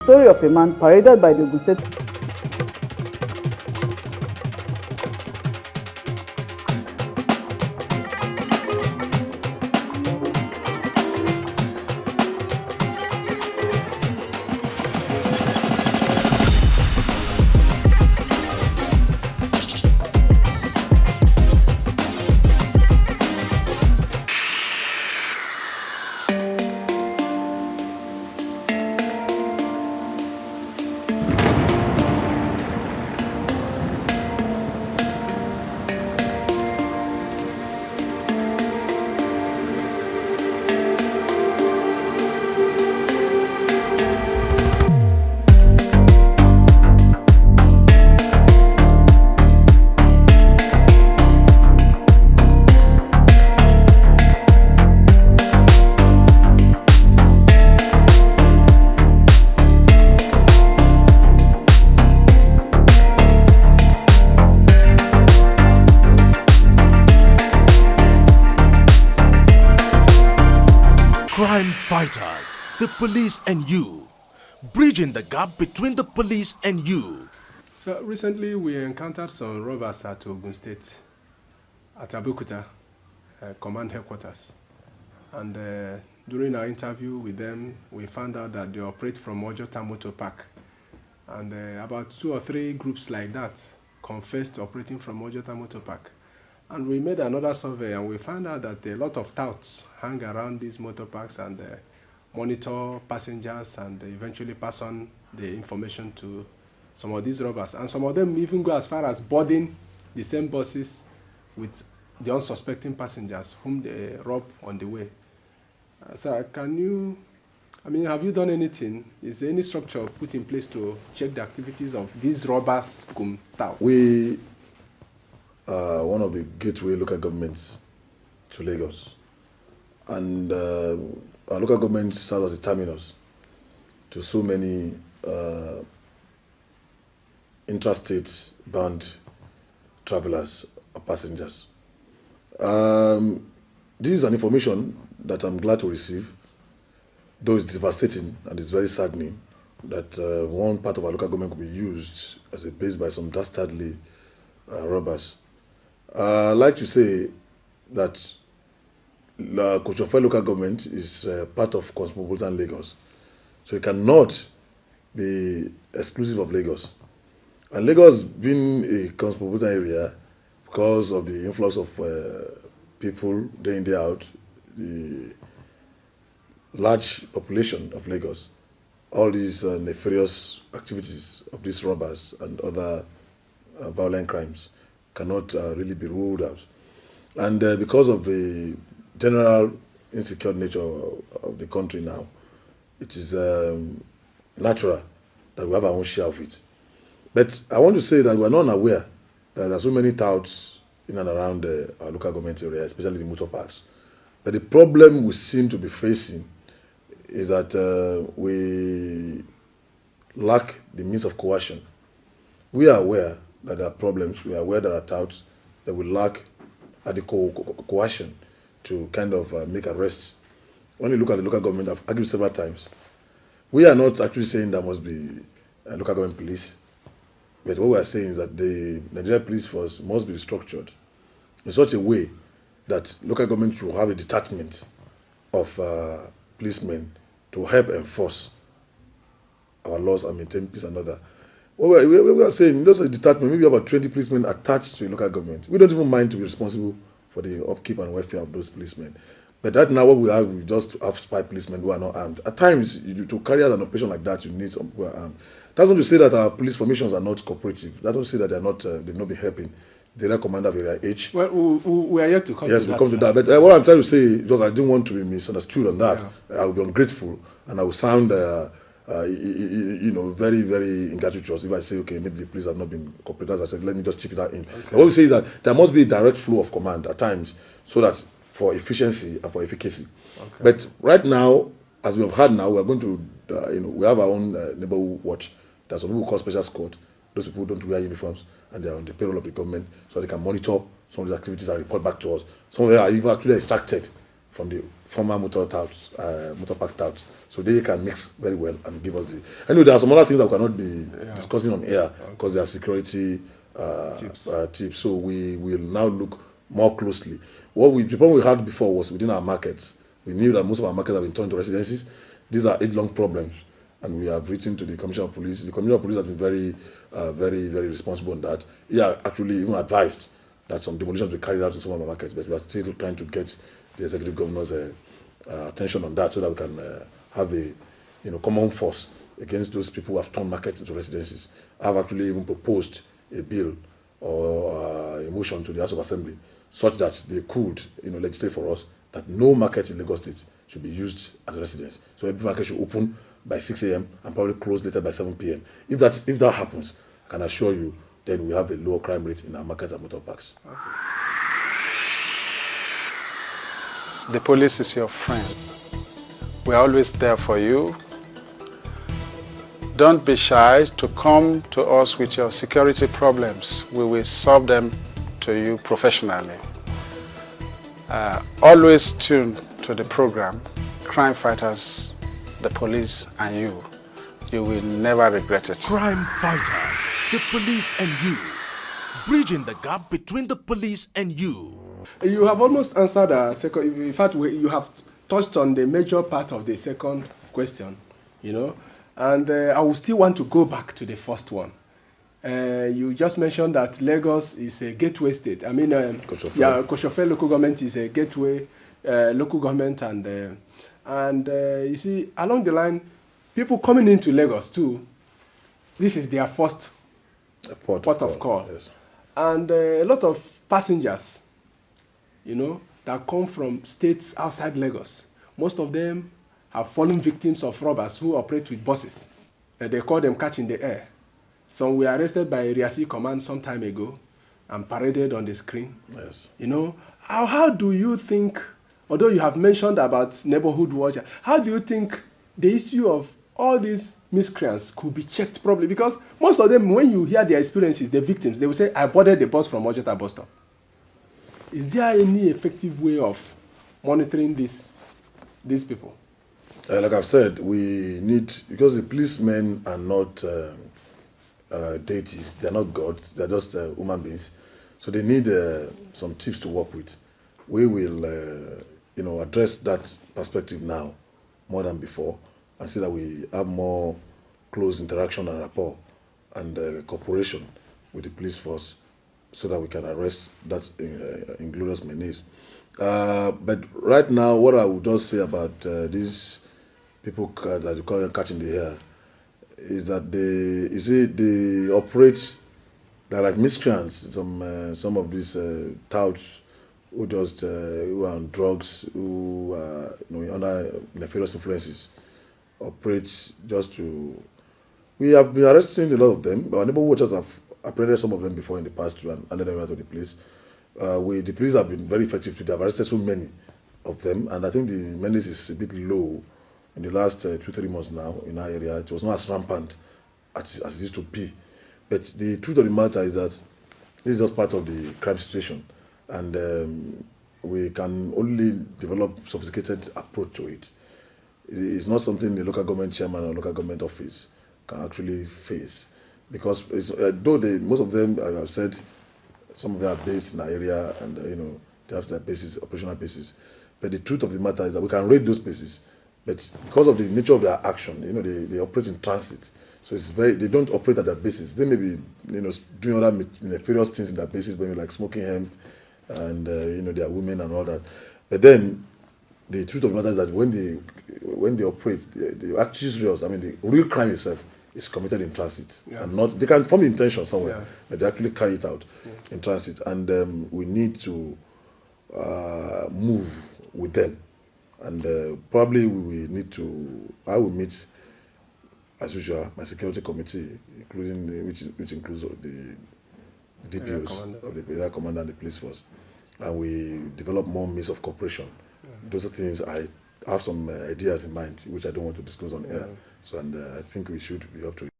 story of a man paraded by the Ogun State. CrimeFighters, the police and you. Bridging the gap between the police and you. So recently we encountered some robbers at Ogun State, at Abeokuta, command headquarters. And during our interview with them, we found out that they operate from Ojota Motor Park. And about 2 or 3 groups like that confessed operating from Ojota Motor Park. And we made another survey and we found out that a lot of touts hang around these motor parks and monitor passengers and eventually pass on the information to some of these robbers. And some of them even go as far as boarding the same buses with the unsuspecting passengers whom they rob on the way. So have you done anything? Is there any structure put in place to check the activities of these robbers cum touts? We one of the gateway local governments to Lagos. And our local government serves as a terminus to so many intrastate bound travelers or passengers. This is an information that I'm glad to receive, though it's devastating and it's very saddening that one part of our local government could be used as a base by some dastardly robbers. I'd like to say that Kochofe local government is part of Cosmopolitan Lagos. So it cannot be exclusive of Lagos. And Lagos being a cosmopolitan area because of the influx of people day in, day out, the large population of Lagos, all these nefarious activities of these robbers and other violent crimes cannot really be ruled out. And because of the general insecure nature of the country now, it is natural that we have our own share of it. But I want to say that we are not unaware that there are so many touts in and around our local government area, especially the motor parks. But the problem we seem to be facing is that we lack the means of coercion. We are aware that there are problems. We are aware that there are touts that will lack adequate coercion to kind of make arrests. When you look at the local government, I've argued several times, we are not actually saying there must be a local government police. But what we are saying is that the Nigerian police force must be structured in such a way that local government should have a detachment of policemen to help enforce our laws and maintain peace and order. What we are saying, just a detachment, maybe about 20 policemen attached to a local government. We don't even mind to be responsible for the upkeep and welfare of those policemen. But right now, what we have, we just have spy policemen who are not armed. At times, to carry out an operation like that, you need some people who are armed. That's not to say that our police formations are not cooperative. That's not to say that they've not been helping the area commander of Area H. Well, we are yet to come to that. Yes, we come to that. But what I'm trying to say, because I didn't want to be misunderstood on that, I will be ungrateful and I will sound, very, very ingratitude if I say, okay, maybe the police have not been cooperative. As I said, let me just chip that in. Okay. But what we say is that there must be a direct flow of command at times so that for efficiency and for efficacy. Okay. But right now, as we have had now, we are going to, we have our own neighborhood watch. There's some people called special squad. Those people don't wear uniforms and they are on the payroll of the government so they can monitor some of these activities and report back to us. Some of them are even actually extracted from the former motor park touts. So they can mix very well and give us the. Anyway, there are some other things that we cannot be discussing on air because they are security tips. So we will now look more closely. The problem we had before was within our markets. We knew that most of our markets have been turned to residences. These are age-long problems, and we have written to the Commissioner of Police. The Commissioner of Police has been very responsible on that. He actually even advised that some demolitions will be carried out in some of our markets, but we are still trying to get the executive governor's attention on that so that we can have a common force against those people who have turned markets into residences. I've actually even proposed a bill or a motion to the House of Assembly such that they could legislate for us that no market in Lagos State should be used as a residence. So every market should open by 6 a.m. and probably close later by 7 p.m. If that happens, I can assure you, then we have a lower crime rate in our markets and motor parks. The police is your friend. We are always there for you. Don't be shy to come to us with your security problems. We will solve them to you professionally. Always tune to the program, Crime Fighters, the police and you. You will never regret it. Crime Fighters, the police and you. Bridging the gap between the police and you. You have almost answered a second. In fact, you have touched on the major part of the second question, and I will still want to go back to the first one. You just mentioned that Lagos is a gateway state. I mean, Koshofe local government is a gateway local government, and you see, along the line, people coming into Lagos too, this is their first port of call. Yes. And a lot of passengers, that come from states outside Lagos, most of them have fallen victims of robbers who operate with buses. They call them catch in the air. Some were arrested by Riasi Command some time ago and paraded on the screen. Yes. How do you think, although you have mentioned about neighborhood watch, how do you think the issue of all these miscreants could be checked properly? Because most of them, when you hear their experiences, the victims, they will say, I boarded the bus from Ojota bus stop. Is there any effective way of monitoring these people? Like I've said, we need, because the policemen are not deities, they're not gods, they're just human beings. So they need some tips to work with. We will, address that perspective now more than before, and see that we have more close interaction and rapport and cooperation with the police force, so that we can arrest that inglorious menace. But right now, what I would just say about these people that you call them catching the air is that they operate, they're like miscreants. Some of these touts who are on drugs, who are under nefarious influences, operate just to. We have been arresting a lot of them. Our neighborhood watchers have apprehended some of them before in the past and handed them out to the police. The police have been very effective to. They have arrested so many of them, and I think the menace is a bit low in the last 2-3 months now in our area. It was not as rampant as it used to be. But the truth of the matter is that this is just part of the crime situation, and we can only develop sophisticated approach to it. It is not something the local government chairman or local government office can actually face, because though most of them, I have said, some of them are based in our area, and they have their bases, operational bases. But the truth of the matter is that we can raid those bases, but because of the nature of their action, they operate in transit. So they don't operate at their bases. They may be doing other nefarious things in their bases, maybe like smoking hemp, and they are women and all that. But then the truth of the matter is that when they operate, the actually serious, the real crime itself is committed in transit, and not, they can form the intention somewhere, but they actually carry it out in transit, and we need to move with them, and probably I will meet, as usual, my security committee, including which includes the DPOs of the area commander and the police force, and we develop more means of cooperation. Those are things I have some ideas in mind which I don't want to disclose on air. So, and I think we should be up to it.